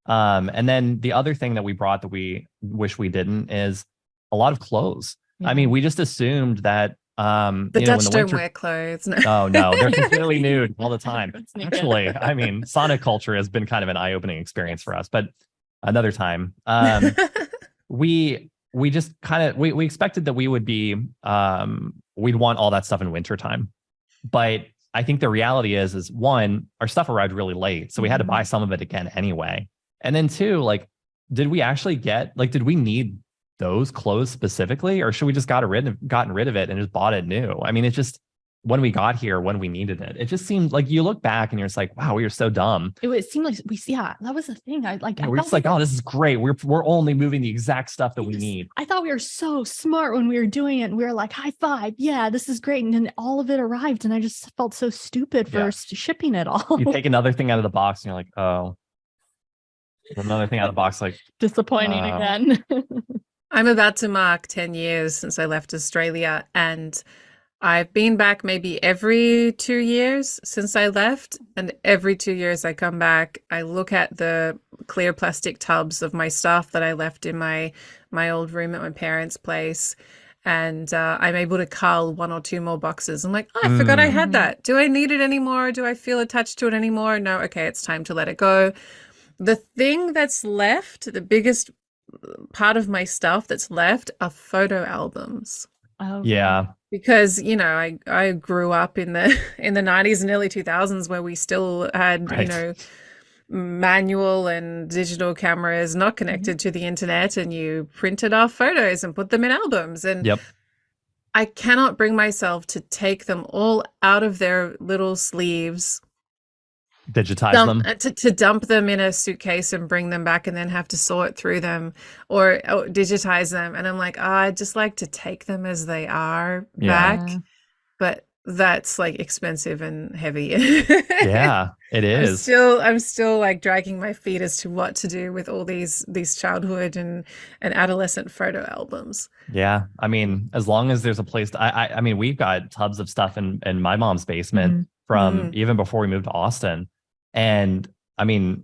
And then the other thing that we brought that we wish we didn't is a lot of clothes. Yeah. I mean, we just assumed that The when Dutch the don't winter... wear clothes. No. Oh no, they're completely nude all the time. Sneak in. Actually, I mean, Sonic culture has been kind of an eye-opening experience for us, but another time. We just kind of we expected that we would be we'd want all that stuff in wintertime. But I think the reality is one, our stuff arrived really late. So we had to buy some of it again anyway. And then two, like, did we actually did we need those clothes specifically, or should we just gotten rid of it and just bought it new? I mean, it's just when we got here, when we needed it, it just seemed like you look back and you're just like, wow, we were so dumb. It seemed like that was the thing. We're just like, oh, this is great. We're only moving the exact stuff that we need. I thought we were so smart when we were doing it. And we were like, high five. Yeah, this is great. And then all of it arrived. And I just felt so stupid for shipping it all. You take another thing out of the box and you're like, oh, another thing out of the box, like disappointing again. I'm about to mark 10 years since I left Australia, and I've been back maybe every 2 years since I left. And every 2 years I come back, I look at the clear plastic tubs of my stuff that I left in my old room at my parents' place. And I'm able to cull 1 or 2 more boxes. I'm like, oh, I forgot I had that. Do I need it anymore? Do I feel attached to it anymore? No, okay, it's time to let it go. The thing that's left, the biggest part of my stuff that's left, are photo albums. Oh, Yeah. Because, you know, I grew up in the 90s and early 2000s where we still had, you Right. know, manual and digital cameras not connected to the internet, and you printed off photos and put them in albums. And Yep. I cannot bring myself to take them all out of their little sleeves, Digitize them. to dump them in a suitcase and bring them back and then have to sort through them or digitize them. And I'm like, oh, I'd just like to take them as they are Yeah. back. But that's like expensive and heavy. Yeah, it is. I'm still like dragging my feet as to what to do with all these childhood and adolescent photo albums. Yeah. I mean, as long as there's a place to, I mean, we've got tubs of stuff in my mom's basement from even before we moved to Austin. And I mean,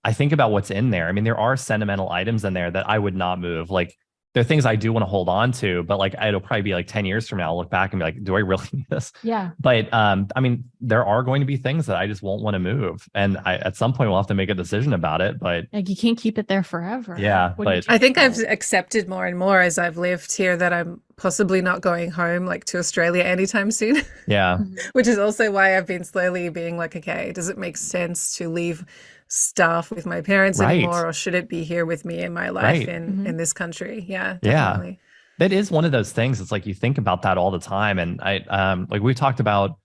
I think about what's in there. I mean, there are sentimental items in there that I would not move. Like, there are things I do want to hold on to, but like, it'll probably be like 10 years from now, I'll look back and be like, do I really need this? Yeah. But I mean, there are going to be things that I just won't want to move. And at some point we'll have to make a decision about it. But Like, you can't keep it there forever. Yeah, What do you but- do I think with I've it? accepted more and more as I've lived here that I'm possibly not going home like to Australia anytime soon, yeah, which is also why I've been slowly being like, okay, does it make sense to leave stuff with my parents Right. anymore, or should it be here with me in my life Right. in this country? Yeah, Yeah. definitely. that is one of those things. It's like you think about that all the time. And I like we talked about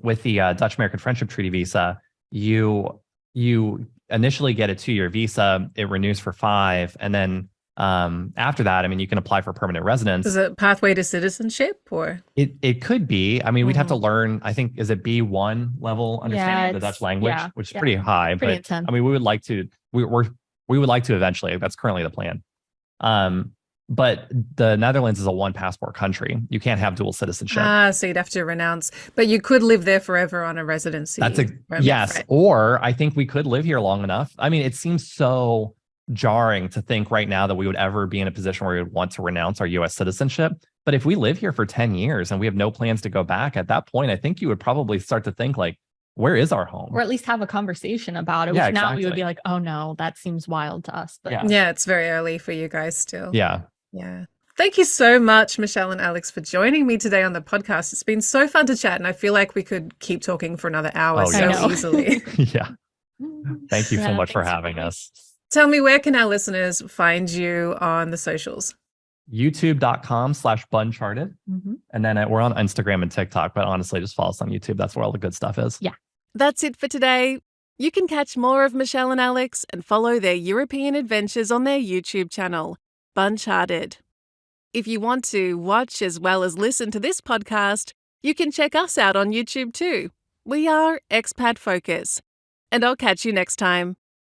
with the Dutch American Friendship Treaty visa, you initially get a 2-year visa, it renews for 5, and then after that, I mean, you can apply for permanent residence. Is it pathway to citizenship or? It could be. I mean, we'd have to learn, I think, is it B1 level understanding of the it's- Dutch language, yeah, which is yeah. pretty high. Pretty But intense. I mean, we would like to we would like to eventually. That's currently the plan. But the Netherlands is a 1 passport country. You can't have dual citizenship. So you'd have to renounce, but you could live there forever on a residency. That's permit, yes. right? Or I think we could live here long enough. I mean, it seems so jarring to think right now that we would ever be in a position where we would want to renounce our U.S. citizenship. But if we live here for 10 years and we have no plans to go back, at that point, I think you would probably start to think like, where is our home? Or at least have a conversation about it, Yeah, which now we would exactly. be like, oh no, that seems wild to us. But Yeah. Yeah, it's very early for you guys still. Yeah. Yeah. Thank you so much, Michelle and Alex, for joining me today on the podcast. It's been so fun to chat, and I feel like we could keep talking for another hour Oh, so yeah. I know. easily. Yeah. Thank you so Yeah, much for thanks having coming. us. Tell me, where can our listeners find you on the socials? YouTube.com/Buncharted. Mhm. And then we're on Instagram and TikTok, but honestly, just follow us on YouTube. That's where all the good stuff is. Yeah. That's it for today. You can catch more of Michelle and Alex and follow their European adventures on their YouTube channel, Buncharted. If you want to watch as well as listen to this podcast, you can check us out on YouTube too. We are Expat Focus. And I'll catch you next time.